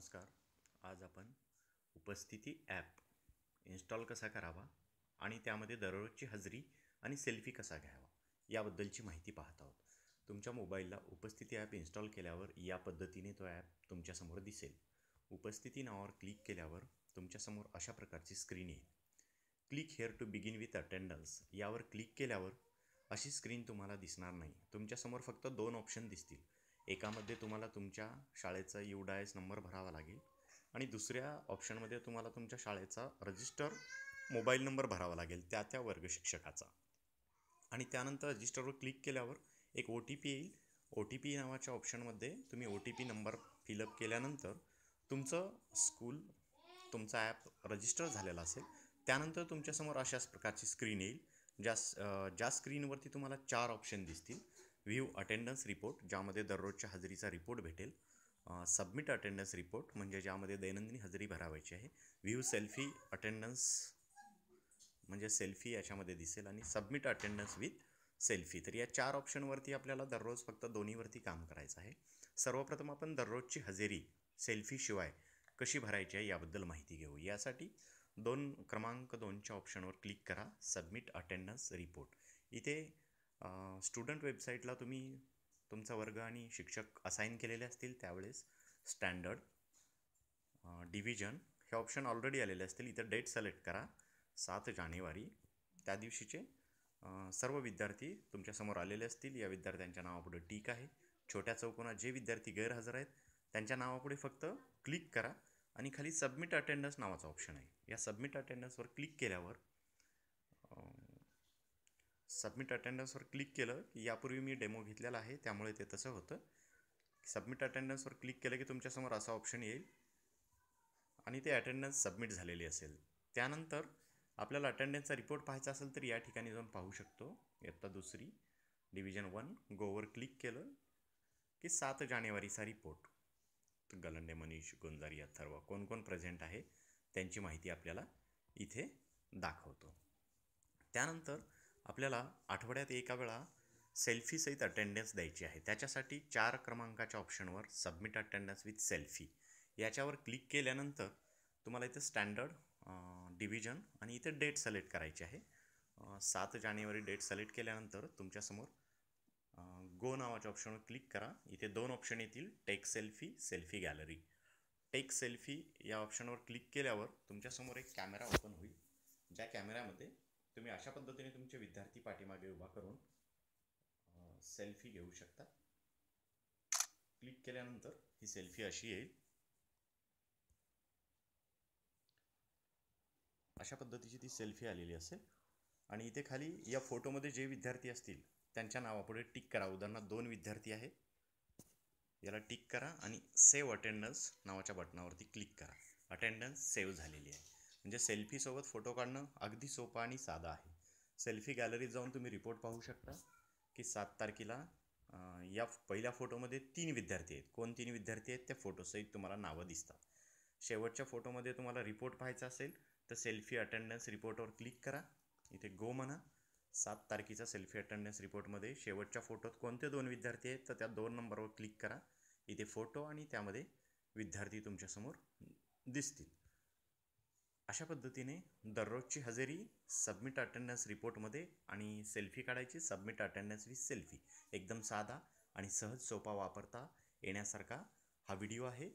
नमस्कार. आज आपण उपस्थिती ॲप इन्स्टॉल कसा करावा आणि त्यामध्ये दररोजची हजेरी आणि सेल्फी कसा घ्यावा याबद्दलची माहिती पाहत आहोत. तुमच्या मोबाईलला उपस्थिती ॲप इन्स्टॉल केल्यावर या पद्धतीने तो ॲप तुमच्यासमोर दिसेल. उपस्थिती नावावर क्लिक केल्यावर तुमच्यासमोर अशा प्रकारची स्क्रीन येईल. Click here to begin with attendance यावर क्लिक केल्यावर अशी स्क्रीन तुम्हाला दिसणार नाही. तुमच्यासमोर फक्त दोन ऑप्शन दिसतील. एकामध्ये तुम्हाला तुमच्या शाळेचा UDIS नंबर भरावा लागेल आणि दुसऱ्या ऑप्शनमध्ये तुम्हाला तुमच्या शाळेचा रजिस्टर मोबाईल नंबर भरावा लागेल त्या वर्ग शिक्षकाचा. आणि त्यानंतर रजिस्टरवर क्लिक केल्यावर एक OTP येईल. OTP नावाच्या ऑप्शनमध्ये तुम्ही OTP नंबर फिलअप केल्यानंतर तुमचं स्कूल तुमचा ॲप रजिस्टर झालेला असेल. त्यानंतर तुमच्यासमोर अशाच प्रकारची स्क्रीन येईल. ज्या स्क्रीनवरती तुम्हाला 4 ऑप्शन दिसतील. व्ह्यू अटेंडन्स रिपोर्ट, ज्यामध्ये दररोजच्या हजेरीचा रिपोर्ट भेटेल. सबमिट अटेंडन्स रिपोर्ट, म्हणजे ज्यामध्ये दैनंदिन हजेरी भरावायची आहे. व्ह्यू सेल्फी अटेंडन्स, म्हणजे सेल्फी याच्यामध्ये दिसेल. आणि सबमिट अटेंडन्स विथ सेल्फी. तर या 4 ऑप्शनवरती आपल्याला दररोज फक्त दोन्हीवरती काम करायचं आहे. सर्वप्रथम आपण दररोजची हजेरी सेल्फीशिवाय कशी भरायची आहे याबद्दल माहिती घेऊ. यासाठी क्रमांक 2च्या ऑप्शनवर क्लिक करा, सबमिट अटेंडन्स रिपोर्ट. इथे स्टुडंट वेबसाईटला तुम्ही तुमचा वर्ग आणि शिक्षक असाईन केलेले असतील त्यावेळेस स्टँडर्ड, डिव्हिजन हे ऑप्शन ऑलरेडी आलेले असतील. इथं डेट सिलेक्ट करा, 7 जानेवारी. त्या दिवशीचे सर्व विद्यार्थी तुमच्यासमोर आलेले असतील. या विद्यार्थ्यांच्या नावापुढे टिक आहे. छोट्या चौकोनात जे विद्यार्थी गैरहजर आहेत त्यांच्या नावापुढे फक्त क्लिक करा आणि खाली सबमिट अटेंडन्स नावाचा ऑप्शन आहे. या सबमिट अटेंडन्सवर क्लिक केल्यावर सबमिट अटेंडन्सवर क्लिक केलं की यापूर्वी मी डेमो घेतलेला आहे त्यामुळे ते तसं होतं. सबमिट अटेंडन्सवर क्लिक केलं की तुमच्यासमोर असा ऑप्शन येईल आणि ते अटेंडन्स सबमिट झालेली असेल. त्यानंतर आपल्याला अटेंडन्सचा रिपोर्ट पाहायचा असेल तर या ठिकाणी जाऊन पाहू शकतो. इयत्ता 2 डिव्हिजन 1 गोवर क्लिक केलं की 7 जानेवारीचा रिपोर्ट. गलंडे, मनीष, गोंजारी, अथर्व कोण कोण प्रेझेंट आहे त्यांची माहिती आपल्याला इथे दाखवतो. त्यानंतर आपल्याला आठवड्यात एका वेळा सेल्फीसहित अटेंडन्स द्यायची आहे. त्याच्यासाठी 4 क्रमांकाच्या ऑप्शनवर सबमिट अटेंडन्स विथ सेल्फी याच्यावर क्लिक केल्यानंतर तुम्हाला इथे स्टँडर्ड, डिव्हिजन आणि इथे डेट सिलेक्ट करायची आहे. 7 जानेवारी डेट सिलेक्ट केल्यानंतर तुमच्यासमोर गो नावाच्या ऑप्शनवर क्लिक करा. इथे 2 ऑप्शन येतील, take selfie, selfie gallery. Take selfie या ऑप्शनवर क्लिक केल्यावर तुमच्यासमोर एक कॅमेरा ओपन होईल. ज्या कॅमेऱ्यामध्ये तुम्ही अशा पद्धतीने तुमचे विद्यार्थी पाठीमागे उभा करून सेल्फी घेऊ शकता. क्लिक केल्यानंतर ही सेल्फी अशी येईल. अशा पद्धतीची ती सेल्फी आलेली असेल. आणि इथे खाली या फोटोमध्ये जे विद्यार्थी असतील त्यांच्या नावापुढे टिक करा. उदाहरणार्थ 2 विद्यार्थी आहेत, याला टिक करा आणि सेव्ह अटेंडन्स नावाच्या बटनावरती क्लिक करा. अटेंडन्स सेव्ह झालेली आहे. म्हणजे सेल्फीसोबत फोटो काढणं अगदी सोपं आणि साधं आहे. सेल्फी गॅलरीत जाऊन तुम्ही रिपोर्ट पाहू शकता की 7 तारखेला या पहिल्या फोटोमध्ये 3 विद्यार्थी आहेत. कोण 3 विद्यार्थी आहेत त्या फोटोसहित तुम्हाला नावं दिसतात. शेवटच्या फोटोमध्ये तुम्हाला रिपोर्ट पाहायचा असेल तर सेल्फी अटेंडन्स रिपोर्टवर क्लिक करा. इथे गो म्हणा. 7 तारखेचा सेल्फी अटेंडन्स रिपोर्टमध्ये शेवटच्या फोटोत कोणते 2 विद्यार्थी आहेत तर त्या 2 नंबरवर क्लिक करा. इथे फोटो आणि त्यामध्ये विद्यार्थी तुमच्यासमोर दिसतील. अशा पद्धतीने दररोजची हजेरी सबमिट अटेंडन्स रिपोर्टमध्ये आणि सेल्फी काढायची. सबमिट अटेंडन्स विथ सेल्फी एकदम साधा आणि सहज सोपा वापरता येण्यासारखा हा व्हिडिओ आहे.